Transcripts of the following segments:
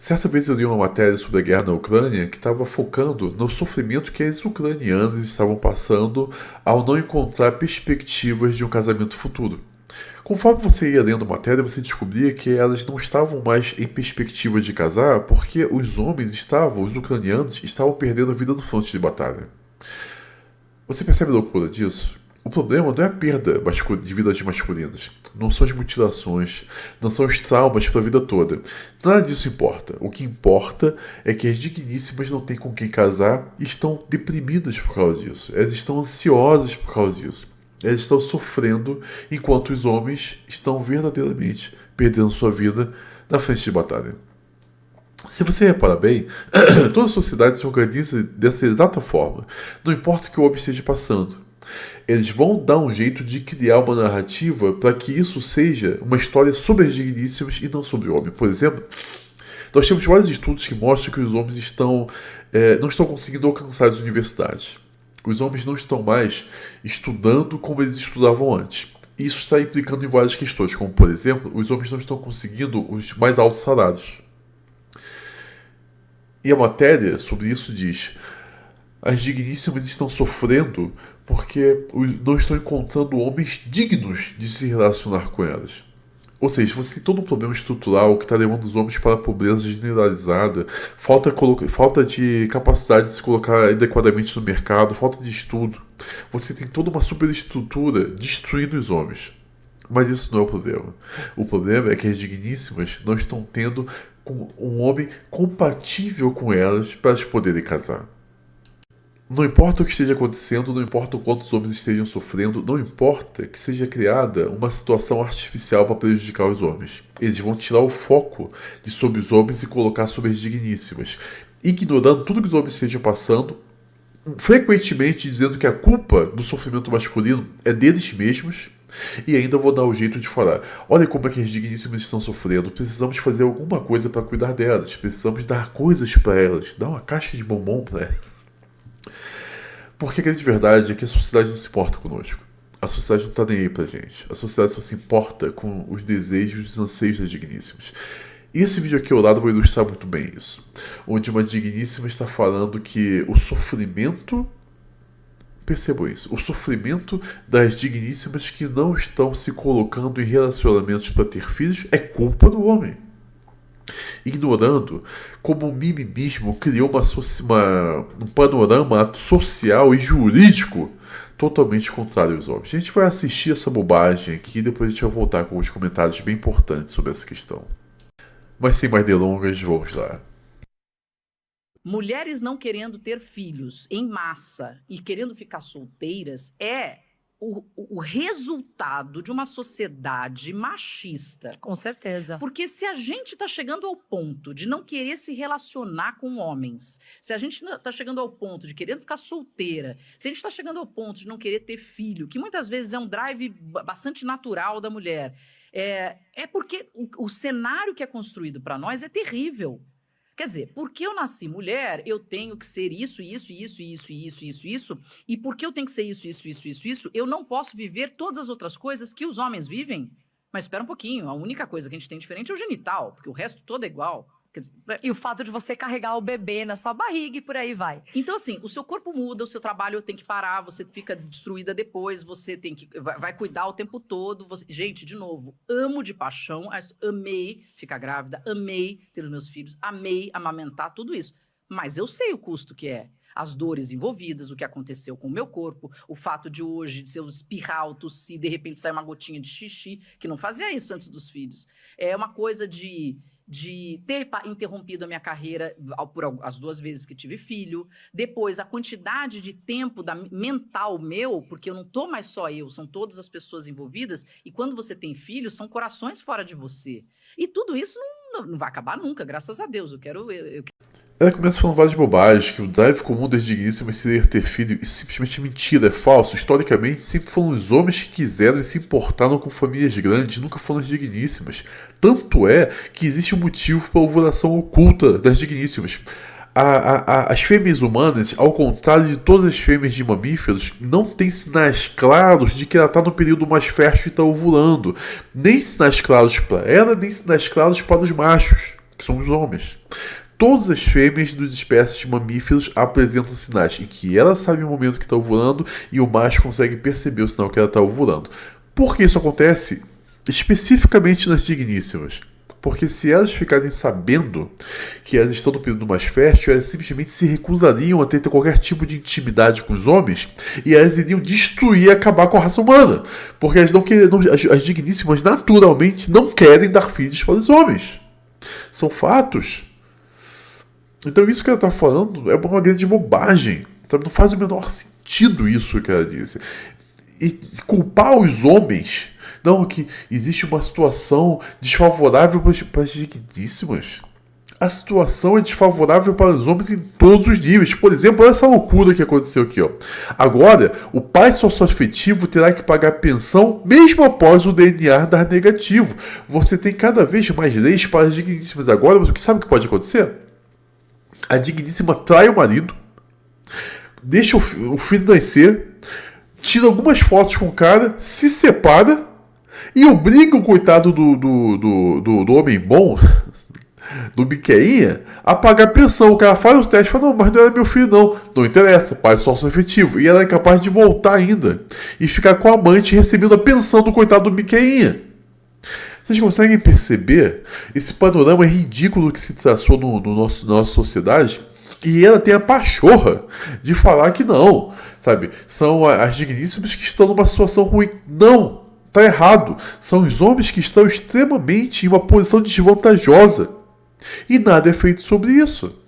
Certa vez eu li uma matéria sobre a guerra na Ucrânia que estava focando no sofrimento que as ucranianas estavam passando ao não encontrar perspectivas de um casamento futuro. Conforme você ia lendo a matéria, você descobria que elas não estavam mais em perspectiva de casar porque os ucranianos, estavam perdendo a vida no fronte de batalha. Você percebe a loucura disso? O problema não é a perda de vidas masculinas, não são as mutilações, não são os traumas para a vida toda. Nada disso importa. O que importa é que as digníssimas não têm com quem casar e estão deprimidas por causa disso. Elas estão ansiosas por causa disso. Elas estão sofrendo enquanto os homens estão verdadeiramente perdendo sua vida na frente de batalha. Se você reparar bem, toda a sociedade se organiza dessa exata forma. Não importa o que o homem esteja passando. Eles vão dar um jeito de criar uma narrativa para que isso seja uma história sobre as digníssimas e não sobre o homem. Por exemplo, nós temos vários estudos que mostram que os homens não estão conseguindo alcançar as universidades. Os homens não estão mais estudando como eles estudavam antes. Isso está implicando em várias questões, como, por exemplo, os homens não estão conseguindo os mais altos salários. E a matéria sobre isso diz: as digníssimas estão sofrendo porque não estão encontrando homens dignos de se relacionar com elas. Ou seja, você tem todo um problema estrutural que está levando os homens para a pobreza generalizada, falta de capacidade de se colocar adequadamente no mercado, falta de estudo. Você tem toda uma superestrutura destruindo os homens. Mas isso não é o problema. O problema é que as digníssimas não estão tendo um homem compatível com elas para elas poderem casar. Não importa o que esteja acontecendo, não importa o quanto os homens estejam sofrendo, não importa que seja criada uma situação artificial para prejudicar os homens. Eles vão tirar o foco sobre os homens e colocar sobre as digníssimas, ignorando tudo que os homens estejam passando, frequentemente dizendo que a culpa do sofrimento masculino é deles mesmos, e ainda vou dar o jeito de falar: olha como é que as digníssimas estão sofrendo, precisamos fazer alguma coisa para cuidar delas, precisamos dar coisas para elas, dar uma caixa de bombom para elas. Porque a grande verdade é que a sociedade não se importa conosco. A sociedade não está nem aí pra gente. A sociedade só se importa com os desejos e os anseios das digníssimas. E esse vídeo aqui ao lado vai ilustrar muito bem isso. Onde uma digníssima está falando que o sofrimento... Percebam isso. O sofrimento das digníssimas que não estão se colocando em relacionamentos para ter filhos é culpa do homem. Ignorando como o mimimismo criou um panorama social e jurídico totalmente contrário aos homens. A gente vai assistir essa bobagem aqui e depois a gente vai voltar com os comentários bem importantes sobre essa questão. Mas sem mais delongas, vamos lá. Mulheres não querendo ter filhos em massa e querendo ficar solteiras é o resultado de uma sociedade machista. Com certeza. Porque se a gente está chegando ao ponto de não querer se relacionar com homens, se a gente está chegando ao ponto de querer ficar solteira, se a gente está chegando ao ponto de não querer ter filho, que muitas vezes é um drive bastante natural da mulher, é porque o cenário que é construído para nós é terrível. Quer dizer, porque eu nasci mulher, eu tenho que ser isso, e porque eu tenho que ser isso, eu não posso viver todas as outras coisas que os homens vivem. Mas espera um pouquinho, a única coisa que a gente tem diferente é o genital, porque o resto todo é igual. Quer dizer, e o fato de você carregar o bebê na sua barriga e por aí vai. Então, assim, o seu corpo muda, o seu trabalho tem que parar, você fica destruída depois, você tem que vai cuidar o tempo todo. Gente, de novo, amo de paixão, amei ficar grávida, amei ter os meus filhos, amei amamentar, tudo isso. Mas eu sei o custo que é. As dores envolvidas, o que aconteceu com o meu corpo, o fato de hoje, de se eu espirrar ou tossir, de repente sair uma gotinha de xixi, que não fazia isso antes dos filhos. É uma coisa de ter interrompido a minha carreira por as 2 vezes que tive filho. Depois, a quantidade de tempo mental meu, porque eu não tô mais só eu, são todas as pessoas envolvidas, e quando você tem filho, são corações fora de você. E tudo isso não vai acabar nunca, graças a Deus. Ela começa falando várias bobagens, que o drive comum das digníssimas seria ter filho. Isso simplesmente é mentira, é falso. Historicamente, sempre foram os homens que quiseram e se importaram com famílias grandes, nunca foram as digníssimas. Tanto é que existe um motivo para a ovulação oculta das digníssimas. As fêmeas humanas, ao contrário de todas as fêmeas de mamíferos, não têm sinais claros de que ela está no período mais fértil e está ovulando. Nem sinais claros para ela, nem sinais claros para os machos, que são os homens. todas as fêmeas das espécies de mamíferos apresentam sinais em que ela sabe o momento que está ovulando e o macho consegue perceber o sinal que ela está ovulando. Por que isso acontece? Especificamente nas digníssimas. Porque se elas ficarem sabendo que elas estão no período mais fértil, elas simplesmente se recusariam a ter qualquer tipo de intimidade com os homens e elas iriam destruir e acabar com a raça humana. Porque elas não querem, as digníssimas naturalmente não querem dar filhos para os homens. São fatos. Então isso que ela está falando é uma grande bobagem. Sabe? Não faz o menor sentido isso que ela disse. E culpar os homens, não, que existe uma situação desfavorável para as digníssimas. A situação é desfavorável para os homens em todos os níveis. Por exemplo, olha essa loucura que aconteceu aqui. Ó. Agora, o pai socioafetivo terá que pagar pensão mesmo após o DNA dar negativo. Você tem cada vez mais leis para as digníssimas agora, mas sabe o que pode acontecer? A digníssima trai o marido, deixa o filho nascer, tira algumas fotos com o cara, se separa e obriga o coitado do homem bom, do Miqueinha, a pagar pensão. O cara faz os testes e fala, não, mas não era meu filho não. Não interessa, pai sócio-afetivo. E ela é capaz de voltar ainda e ficar com a amante recebendo a pensão do coitado do Miqueinha. Vocês conseguem perceber esse panorama ridículo que se traçou na nossa sociedade? E ela tem a pachorra de falar que não, sabe? São as digníssimas que estão numa situação ruim. Não, tá errado. São os homens que estão extremamente em uma posição desvantajosa. E nada é feito sobre isso.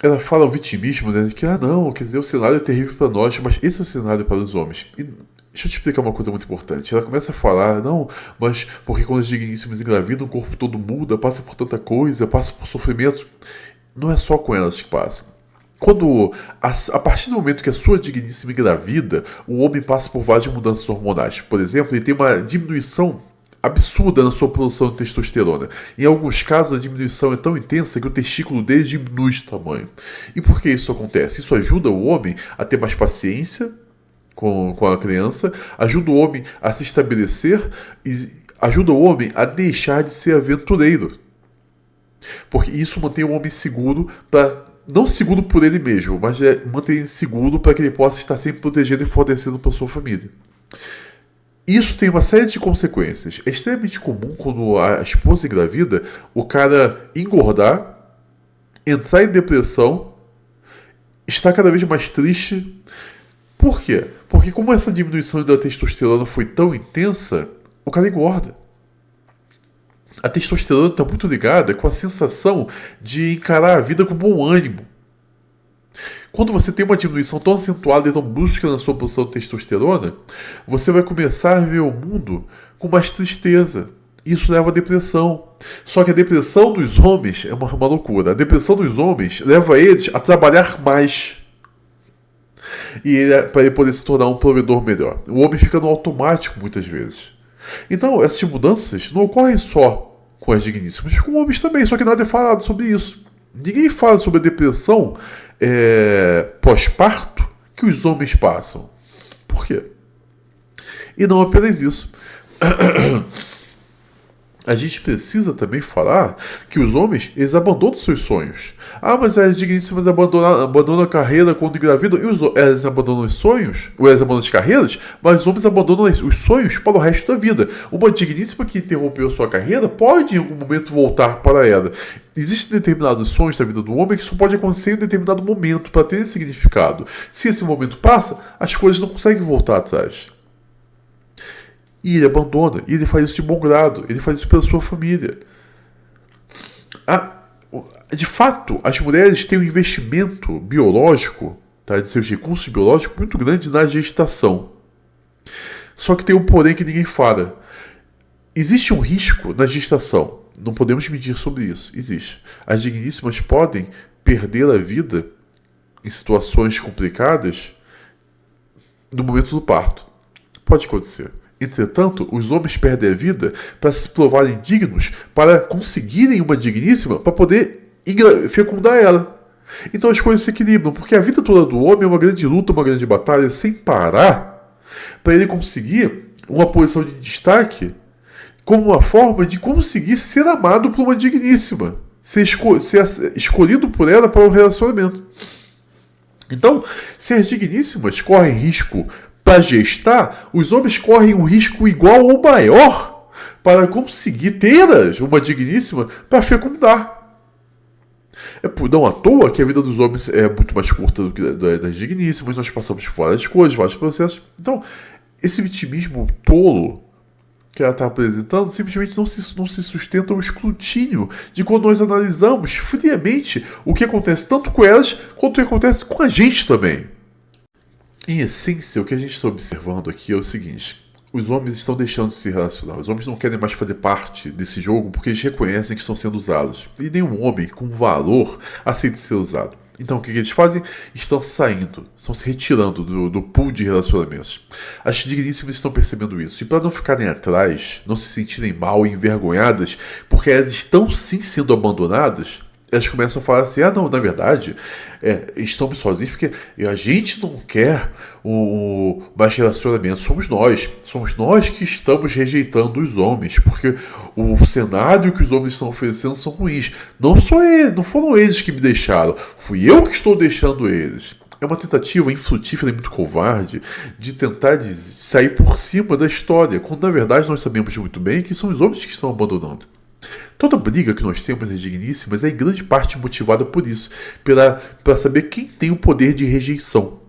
Ela fala o vitimismo, né? Que, não, quer dizer, o cenário é terrível para nós, mas esse é o cenário para os homens. E deixa eu te explicar uma coisa muito importante. Ela começa a falar, não, mas porque quando as digníssimas engravidam, o corpo todo muda, passa por tanta coisa, passa por sofrimento. Não é só com elas que passa. A partir do momento que a sua digníssima engravida, o homem passa por várias mudanças hormonais. Por exemplo, ele tem uma diminuição absurda na sua produção de testosterona. Em alguns casos, a diminuição é tão intensa que o testículo dele diminui de tamanho. E por que isso acontece? Isso ajuda o homem a ter mais paciência com a criança, ajuda o homem a se estabelecer e ajuda o homem a deixar de ser aventureiro. Porque isso mantém o homem seguro, não seguro por ele mesmo, mas mantém ele seguro para que ele possa estar sempre protegido e fortalecendo para sua família. Isso tem uma série de consequências. É extremamente comum quando a esposa engravida, o cara engordar, entrar em depressão, estar cada vez mais triste. Por quê? Porque como essa diminuição da testosterona foi tão intensa, o cara engorda. A testosterona está muito ligada com a sensação de encarar a vida com bom ânimo. Quando você tem uma diminuição tão acentuada e tão brusca na sua produção de testosterona, você vai começar a ver o mundo com mais tristeza. Isso leva à depressão. Só que a depressão dos homens é uma loucura. A depressão dos homens leva eles a trabalhar mais. Para ele poder se tornar um provedor melhor. O homem fica no automático muitas vezes. Então, essas mudanças não ocorrem só com as digníssimas, mas com homens também, só que nada é falado sobre isso. Ninguém fala sobre a depressão pós-parto que os homens passam. Por quê? E não apenas isso. A gente precisa também falar que os homens, eles abandonam seus sonhos. Mas as digníssimas abandonam a carreira quando engravidam, e elas abandonam os sonhos, ou elas abandonam as carreiras, mas os homens abandonam os sonhos para o resto da vida. Uma digníssima que interrompeu sua carreira pode em algum momento voltar para ela. Existem determinados sonhos da vida do homem que só pode acontecer em um determinado momento para ter significado. Se esse momento passa, as coisas não conseguem voltar atrás. E ele abandona, e ele faz isso de bom grado, ele faz isso pela sua família. De fato, as mulheres têm um investimento biológico, de seus recursos biológicos muito grande na gestação. Só que tem um porém que ninguém fala. Existe um risco na gestação, não podemos mentir sobre isso, existe. As digníssimas podem perder a vida em situações complicadas no momento do parto. Pode acontecer. Entretanto, os homens perdem a vida para se provarem dignos, para conseguirem uma digníssima, para poder fecundar ela. Então as coisas se equilibram, porque a vida toda do homem é uma grande luta, uma grande batalha, sem parar, para ele conseguir uma posição de destaque, como uma forma de conseguir ser amado por uma digníssima. ser escolhido por ela para um relacionamento. Então, se as digníssimas correm risco para gestar, os homens correm um risco igual ou maior para conseguir ter uma digníssima para fecundar. É por não à toa que a vida dos homens é muito mais curta do que das digníssimas, nós passamos por várias coisas, vários processos. Então, esse vitimismo tolo que ela está apresentando simplesmente não se sustenta o escrutínio de quando nós analisamos friamente o que acontece tanto com elas quanto o que acontece com a gente também. Em essência, o que a gente está observando aqui é o seguinte: os homens estão deixando de se relacionar, os homens não querem mais fazer parte desse jogo porque eles reconhecem que estão sendo usados. E nenhum homem com valor aceita ser usado. Então o que eles fazem? Estão saindo, estão se retirando do pool de relacionamentos. As digníssimas estão percebendo isso. E para não ficarem atrás, não se sentirem mal e envergonhadas, porque elas estão sim sendo abandonadas, elas começam a falar assim: não, na verdade, estamos sozinhos porque a gente não quer mais relacionamento. Somos nós que estamos rejeitando os homens, porque o cenário que os homens estão oferecendo são ruins. Não foram eles que me deixaram, fui eu que estou deixando eles. É uma tentativa infrutífera e muito covarde de tentar sair por cima da história, quando na verdade nós sabemos muito bem que são os homens que estão abandonando. Toda briga que nós temos nas digníssimas é em grande parte motivada por isso, para saber quem tem o poder de rejeição.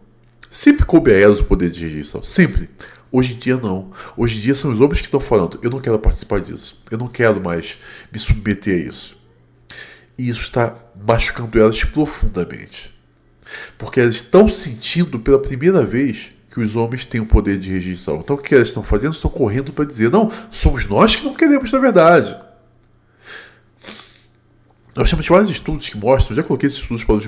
Sempre coube a elas o poder de rejeição, sempre. Hoje em dia não. Hoje em dia são os homens que estão falando: eu não quero participar disso, eu não quero mais me submeter a isso. E isso está machucando elas profundamente. Porque elas estão sentindo pela primeira vez que os homens têm o poder de rejeição. Então o que elas estão fazendo? Estão correndo para dizer: não, somos nós que não queremos na verdade. Nós temos vários estudos que mostram, já coloquei esses estudos para os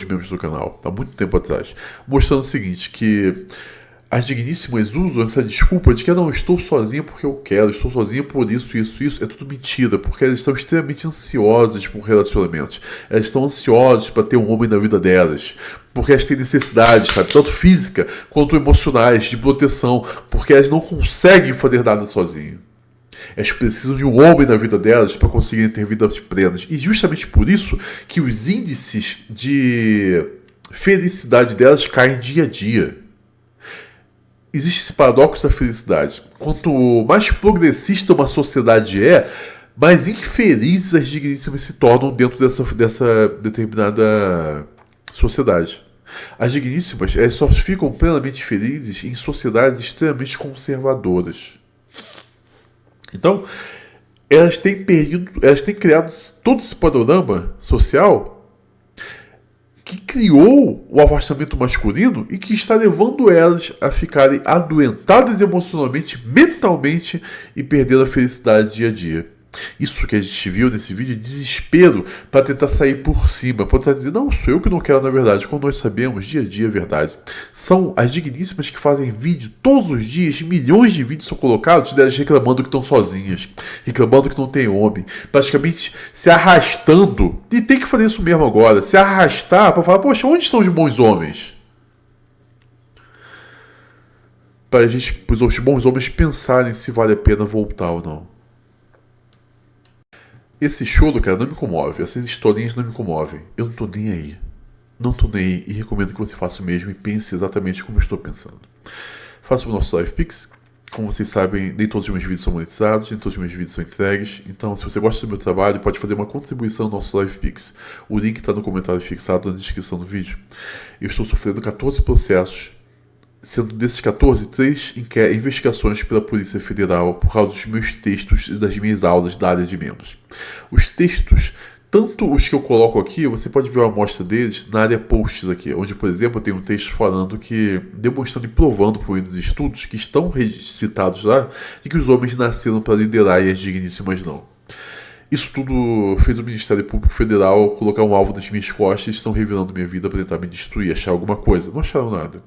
membros do canal, há muito tempo atrás, mostrando o seguinte, que as digníssimas usam essa desculpa de que eu não estou sozinha porque eu quero, estou sozinha por isso, é tudo mentira, porque elas estão extremamente ansiosas por relacionamentos, elas estão ansiosas para ter um homem na vida delas, porque elas têm necessidades, sabe, tanto física quanto emocionais, de proteção, porque elas não conseguem fazer nada sozinhas. Elas precisam de um homem na vida delas para conseguirem ter vidas plenas. E justamente por isso que os índices de felicidade delas caem dia a dia. Existe esse paradoxo da felicidade. Quanto mais progressista uma sociedade mais infelizes as digníssimas se tornam dentro dessa determinada sociedade. As digníssimas só ficam plenamente felizes em sociedades extremamente conservadoras. Então, elas têm criado todo esse panorama social que criou o afastamento masculino e que está levando elas a ficarem adoentadas emocionalmente, mentalmente e perdendo a felicidade dia a dia. Isso que a gente viu nesse vídeo é desespero para tentar sair por cima, para tentar dizer: não, sou eu que não quero na verdade, quando nós sabemos dia a dia a verdade. São as digníssimas que fazem vídeo todos os dias, milhões de vídeos são colocados delas reclamando que estão sozinhas, reclamando que não tem homem, praticamente se arrastando, e tem que fazer isso mesmo agora, se arrastar para falar: poxa, onde estão os bons homens? Para os bons homens pensarem se vale a pena voltar ou não. Esse choro, cara, não me comove. Essas historinhas não me comovem. Eu não tô nem aí. Não tô nem aí. E recomendo que você faça o mesmo e pense exatamente como eu estou pensando. Faça o nosso Live Pix. Como vocês sabem, nem todos os meus vídeos são monetizados, nem todos os meus vídeos são entregues. Então, se você gosta do meu trabalho, pode fazer uma contribuição no nosso Live Pix. O link está no comentário fixado na descrição do vídeo. Eu estou sofrendo 14 processos, sendo desses 14, 3 investigações pela Polícia Federal por causa dos meus textos e das minhas aulas da área de membros. Os textos, tanto os que eu coloco aqui, você pode ver uma amostra deles na área posts aqui, onde, por exemplo, eu tenho um texto falando demonstrando e provando por meio dos estudos que estão citados lá, de que os homens nasceram para liderar e as digníssimas não. Isso tudo fez o Ministério Público Federal colocar um alvo nas minhas costas e estão revelando minha vida para tentar me destruir, achar alguma coisa. Não acharam nada.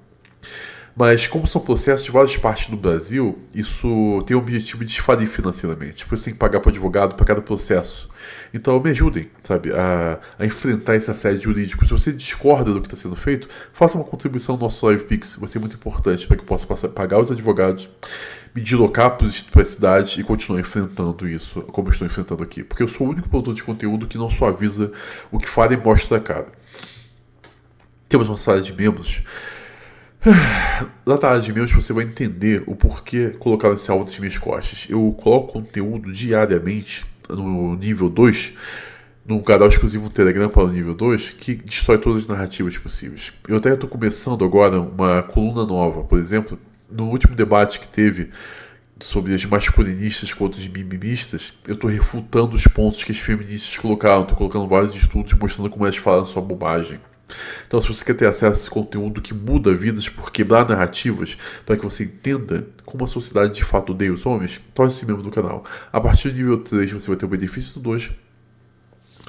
Mas como são processos de várias partes do Brasil, isso tem o objetivo de desfalir financeiramente. Por isso tem que pagar para o advogado para cada processo. Então me ajudem, sabe, a enfrentar esse assédio jurídico. Se você discorda do que está sendo feito, faça uma contribuição no nosso LivePix. Vai ser muito importante para que eu possa pagar os advogados, me deslocar para as cidades e continuar enfrentando isso, como eu estou enfrentando aqui. Porque eu sou o único produtor de conteúdo que não só avisa o que fala e mostra a cara. Temos uma sala de membros. Na área de membros você vai entender o porquê colocar esse alvo das minhas costas. Eu coloco conteúdo diariamente no nível 2, num canal exclusivo no Telegram para o nível 2, que destrói todas as narrativas possíveis. Eu até estou começando agora uma coluna nova, por exemplo, no último debate que teve sobre as masculinistas contra as mimimistas, eu estou refutando os pontos que as feministas colocaram, estou colocando vários estudos mostrando como elas falam sua bobagem. Então, se você quer ter acesso a esse conteúdo que muda vidas por quebrar narrativas, para que você entenda como a sociedade de fato odeia os homens, torne-se membro do canal. A partir do nível 3 você vai ter o benefício do 2,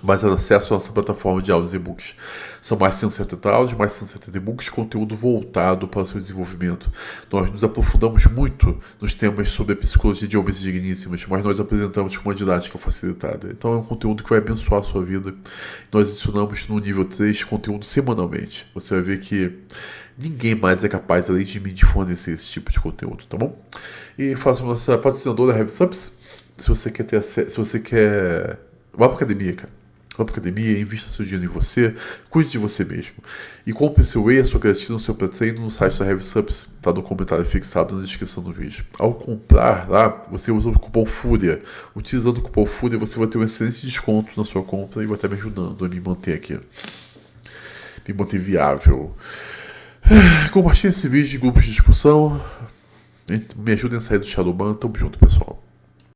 mais acesso à nossa plataforma de áudios e e-books. São mais de 170 áudios, mais de 170 e-books, conteúdo voltado para o seu desenvolvimento. Nós nos aprofundamos muito nos temas sobre a psicologia de homens digníssimos, mas nós apresentamos com uma didática facilitada. Então é um conteúdo que vai abençoar a sua vida. Nós adicionamos no nível 3 conteúdo semanalmente. Você vai ver que ninguém mais é capaz, além de mim, de fornecer esse tipo de conteúdo, tá bom? E faça nossa patrocinadora HeavySubs. Se você quer ter acesso, se você quer... Vá para academia, cara. Vá para academia, invista seu dinheiro em você, cuide de você mesmo. E compre seu whey, a sua creatina, o seu pré-treino no site da HeavySubs, tá no comentário fixado na descrição do vídeo. Ao comprar lá, você usa o cupom FURIA. Utilizando o cupom FURIA, você vai ter um excelente desconto na sua compra e vai estar me ajudando a me manter aqui. Me manter viável. Compartilhe esse vídeo em grupos de discussão. Me ajudem a sair do Shadowban. Tamo junto, pessoal.